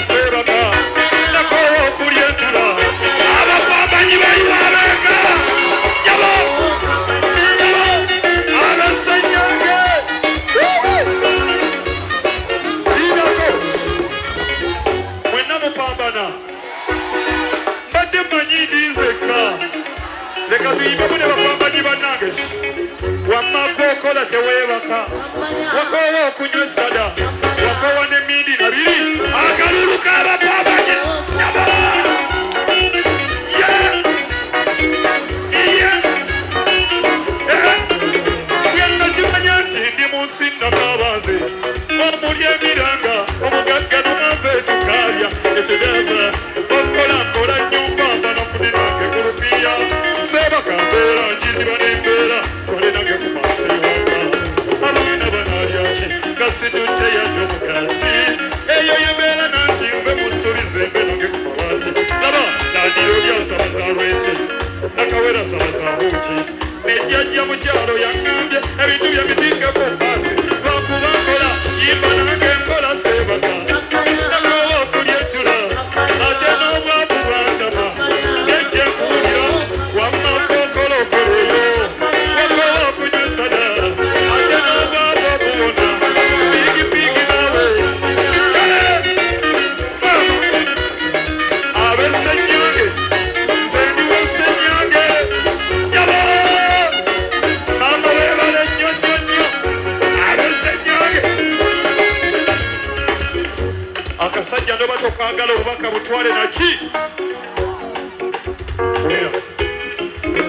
sebaka nakowo kulyetula abapambanyi bayibabenga yabo abasenyange mwenna mupambana mbadde manyidinzeka leka tuyimbamu ne bapambanyi bannange wamagwa okola teweebaka wakowa okunywa essada wakowa n'emmindi nabiri akalulu k'abapambanyi yenna kimanya nti ndi mu nsi nakaabanze omuli emiranga omugagga nomwava etukalya ekigaza okola nkola nnyumba mbanafune nange ku lupiya nsebaka mbeera njidiba n'embeera twale nange ku maasewaka abaana banalyaki nga situtte yadde omukazi eyo yembeera nanti nve musuubize mbe nange ku mabaati laba laadiyo lyasabaza lweti nakawera sabaza buuki nejjajja mukyalo yaŋŋambye ebintu byemitiikeko baasi lwakuba nkola yimba nange nkola sebaka nakowa okulyetula ate n'obwavu bwantama kyekyenkuwulira wamaka okola okoleyo wakowa okunywa essada ate n'obwavu obubona piigipiigi nawe kale ab'essenyange nze ndiwo essenyange yabo mama webale nnyo nnyo nnyo ab'essenyange akasajja ndoba tokagala obubaka butwale naki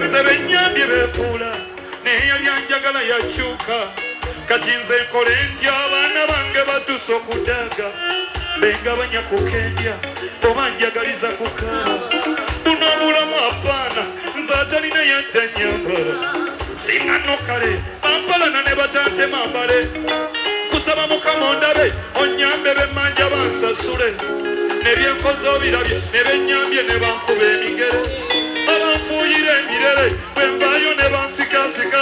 nze bennyambye beefuula naye yalyanjagala yakyuka kati nze nkole ntya abaana bange batuuse okudaaga bengabanya kukendya oba njagaliza kukaaba buno obulamu apaana nze atalina yadda nyamba singano kale bampalana ne batante mambale kusaba mukama ondabe onyambe bemmanja bansasule nebyenkoze obirabye ne bennyambye ne bankuba emigere babanfuuyira emirere bwe nvaayo ne bansikasika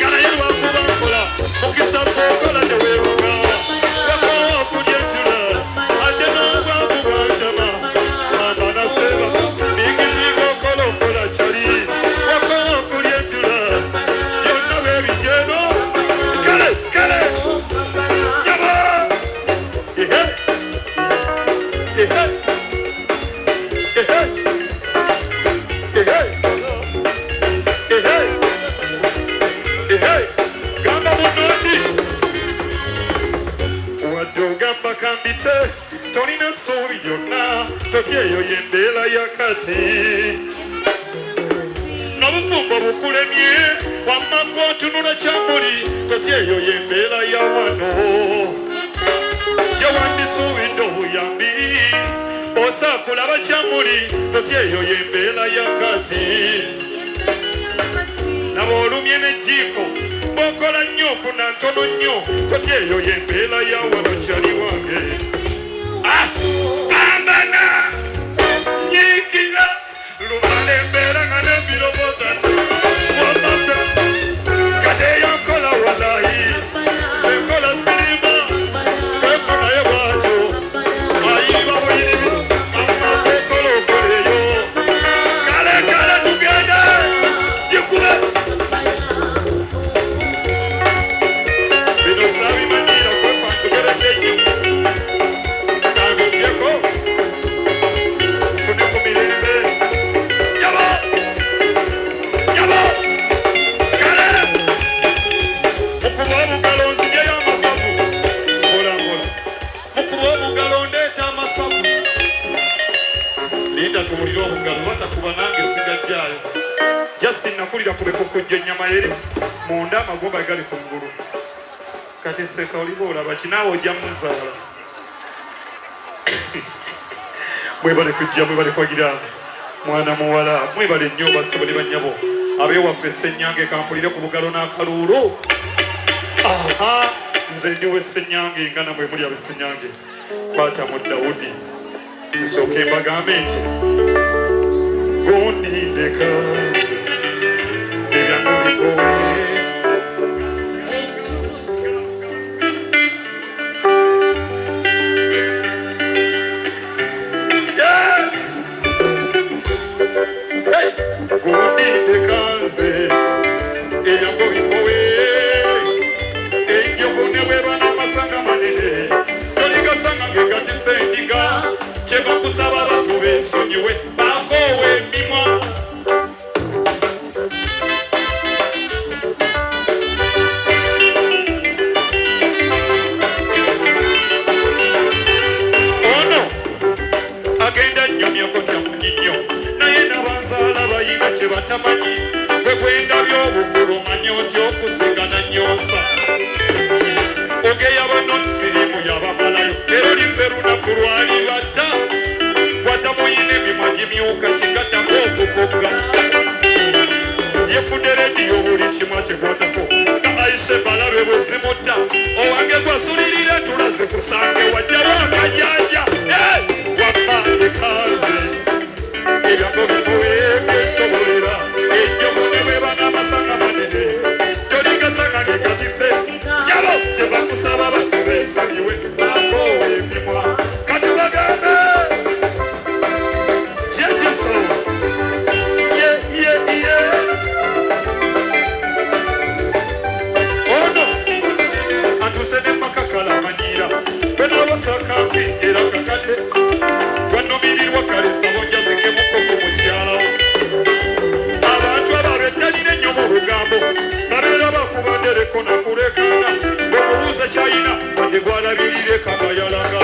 galayo lwakuba nkola mukisa gwokola teweebuka wakowa okulyetula ate n'obwavu bwantama mamba nasebaka bigibiga okola okola kyali wakowa okulyetula byonna bwebijeno kale kale yaba ehe ehe gamba munoti wadde ogamba kambite tolina ssuubi lyonna totyeyo y'embeera yakati n'obufumbo bukulemye wamma otunula kyamuli totyeyo y'embeera ya wano gyewandisuubidde obuyambi osakulaba kyamuli totyeyo y'embeera yakati naboolumye n'ejjiiko bw'okola nnyo ofuna ntono nnyo totyeyo y'embeera ya wano kyali wange ambana nyiikira lumala embeera nga n'ebiroboza wamape kateyo nkola walayi senkola sirima kwefunayo bwatyo ayiriba buyiribi amaka okola okoleyo kale kale tugende gikube bino saabimanyira kwefa ntugeredde nnyo kangotyeko nfune ku mirembe yabo yabo kale mukuba obugalo nzigeyo amasavu mpolampola mukuba obugalo ndeeta amasavu linda tuwulire obugalo batakuba nange sigajjaayo Justin nakulira kubekokojja ennyama yeri munda amagoba gali ku ngulu kati seka oliba olaba kinaawe ojja muzaala mwebale kujja mwebale kwagira mwana muwala mwebale nnyo bassebo ne bannyabo ab'ewaffe essenyange kampulire ku bugalo n'akaluulu aha nze ndiwe essenyange nga namwe muli ab'essenyange kwata mu Dawudi nsooke mbagambe nti gondindekaze ebyangu bikowe wange gatise endiga kye bakusaba abantu beesonyiwe bakoowa emimwa ono agenda nnyomyako tamanyi nnyo naye n'abanzaala bayina kye batamanyi bwe gwendabya obukulu manyi oti okusigana nnyosa ogeya banonsirimu yabamalayo ero lize lunaku lwalibata kwatamuyina emimwa gimyuka kigatako okukoga yefudde rediyo buli kimwa kikwatako nga ayise balabe bwe zimutta owange gwasulirire tulaze kusange wajjawo akajanja wapandikaze ebyango bifuwe byesobolera ejjomune bwe banamasanga manene toligasanga ngekasise yabo gye bakusaba abantu beesaliwe bakoowa emimwa kati bagambe kyekiso ono atuse ne makakala manyiira benabasakampi era kakadde gwanumirirwa kale sabonja zikemukoko mukyalawo abantu abo bettalina ennyo mu lugambo babeera bakuba ndereko nakulekana bwemubuuza kyayina wadde gwalabirire kamayalaga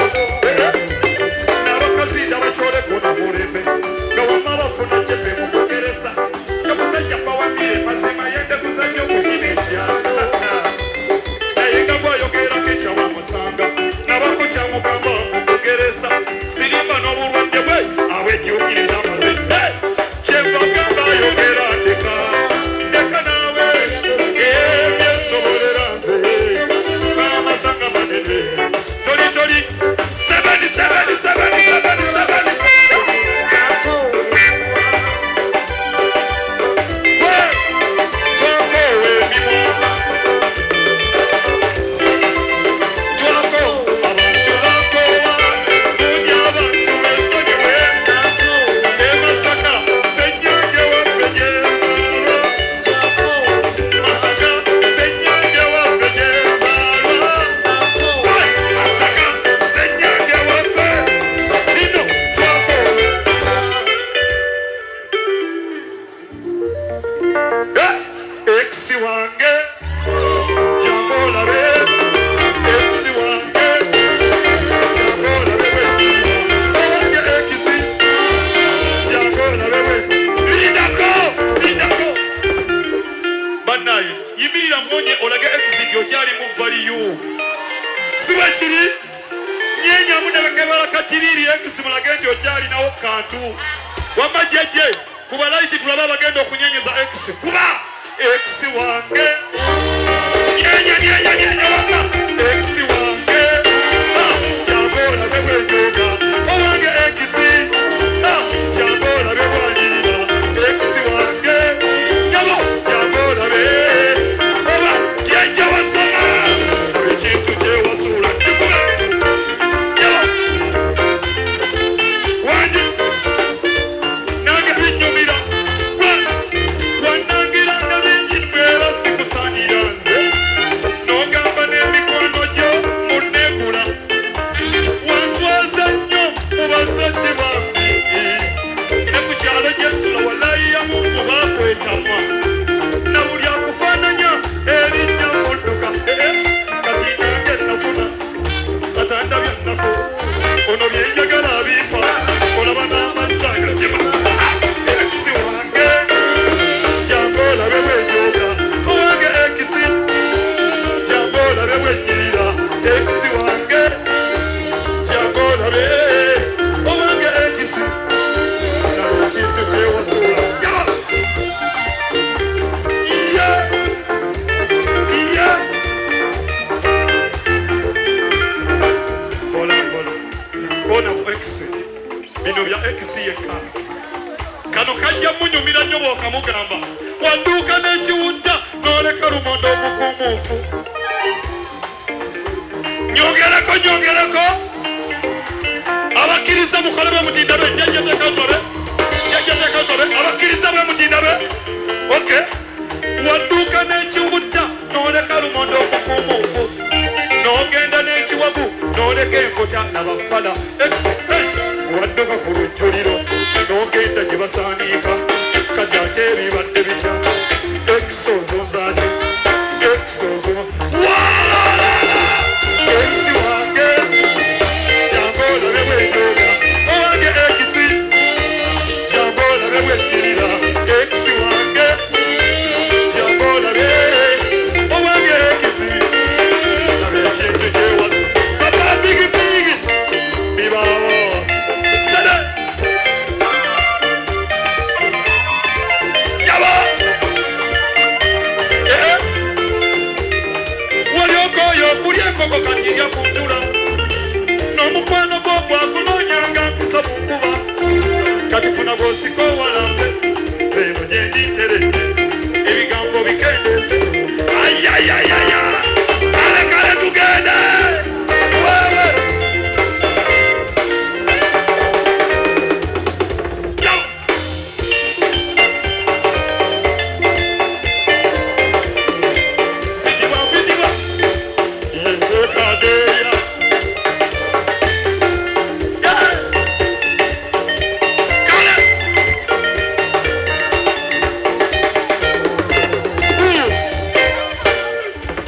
n'abakazinda bakyoleko namulembe nga wama bafuna kyepe mu bugereza kyomusajja bawamire mazima yendeguza nnyo okukina ekyala naye nga gwayogerako ekyawamusanga nabako kyamugamba mu bugereza sirimba n'obulwadde bwe abwejjuukiriza amaze kyembagamba ayogera ndeka naawe ebyesobolera nze n'amasanga manene toli 7 Exi wange jamolabe exi wange jamolabe wange exi jamolabe lidako banayi yimirira monye olage exi gyojali mu value siba kiri nyenya munabekebala katiriri exi mulage gyojali nawo kantu wamajeje kuba laiti tulaba bagenda okunyenyeza exi kuba exi wange nyenya wanga exi wange jambola bebwejoga owange exi jambola bebwanirira exi wange nyabo jambola be oba jeje wasoma ekintu kyewasula kikuba nyabo wange nange binyumira wanangiranga sikusanira nze n'ogamba n'emikono gyo munegula wanswaza nnyo mu bazadde bambi ne ku kyalo gyensula walayi ya mungu bakwetamwa na buli akufaananya erinnya mudduka kati nange nafuna katanda byannaku ono byenjagala abimpa olaba n'amazzi agakiba ekisi wange jambola bebwejoga owange ekisi jambola bebwenyirira ekisi wange jambola be owange ekisi nalo kintu kyewasula kona mu ekisi bino bya ekisi yekka kano kajja munyumira nnyo bw'okamugamba wadduuka n'ekiwutta n'oleka lumonde omukumuufu nyongereko abakkiriza mukole bwe mutindabe jjajjatekanobe abakkiriza bwe mutindabe oke wadduuka n'ekiwutta n'oleka lumonde omukumuufu n'ogenda n'ekiwagu noleka enkota nabafala wadduka ku lujjuliro nogenda gye basaniika kati ate ebibadde bitya ekisozo nzaate ekisozo ekisi wange jangu olabe bwenjooga owange ekisi jangu olabe bwekkirira ekisi wange jangu olabe owange ekisi abe ekintu kyewasa papa bigibigi bibaawo stada yaba waliokoyo okulya enkoko kanirya ku ntula n'omukwano gwo gwakunoonyanga nkusa mu nkuba kati funa bw'osika